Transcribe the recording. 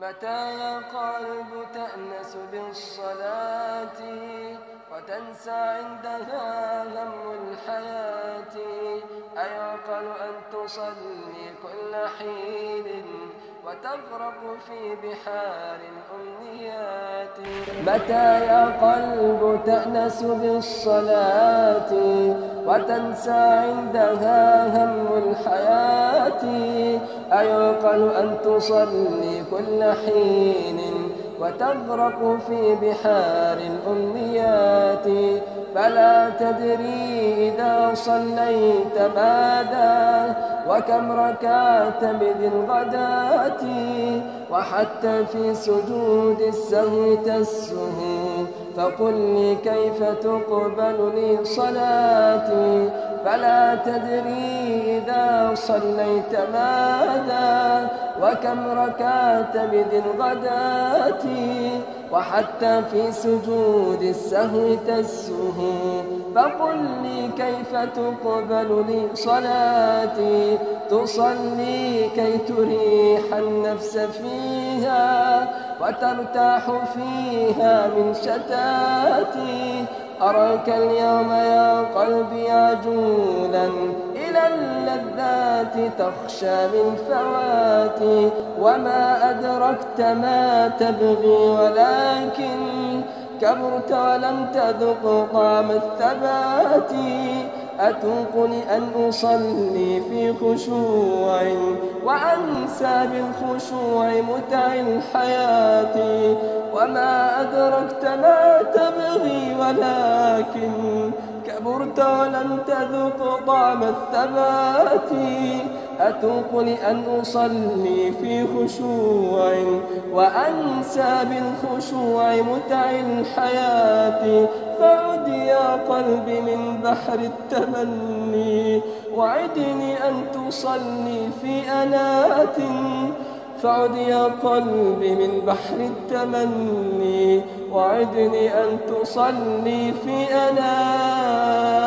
متى يا قلب تأنس بالصلاة وتنسى عندها هم الحياة؟ أيعقل أن تصلي كل حين وتغرق في بحار الأمنيات؟ متى يا قلب تأنس بالصلاة وتنسى عندها هم الحياة؟ أيعقل أن تصلي كل حين وتغرق في بحار الأمنيات؟ فلا تدري إذا صليت ماذا وكم ركعت بذي الغداة، وحتى في سجود السهو تسهو، فقل لي كيف تقبل لي صلاتي؟ فلا تدري إذا صليت ماذا وكم ركعت بذي الغداة، وحتى في سجود السهو تسهو، فقل لي كيف تقبل لي صلاتي؟ تصلي كي تريح النفس فيها وترتاح فيها من شتاتي. أراك اليوم يا قلبي عجولا إلى اللذات تخشى من فواتي، وما أدركت ما تبغي ولكن كبرت ولم تذق طعم الثبات. أتوق لأن أصلي في خشوع وأنسى بالخشوع متع الحياة، وما أدركت ما تبغي ولكن كبرت ولم تذق طعم الثبات. أتوق لأن أصلي في خشوع وأنسى بالخشوع متع الحياة. فعد يا قلبي من بحر التمني وعدني أن تصلي في أنات. فعد يا قلبي من بحر التمني وعدني أن تصلي في أنات.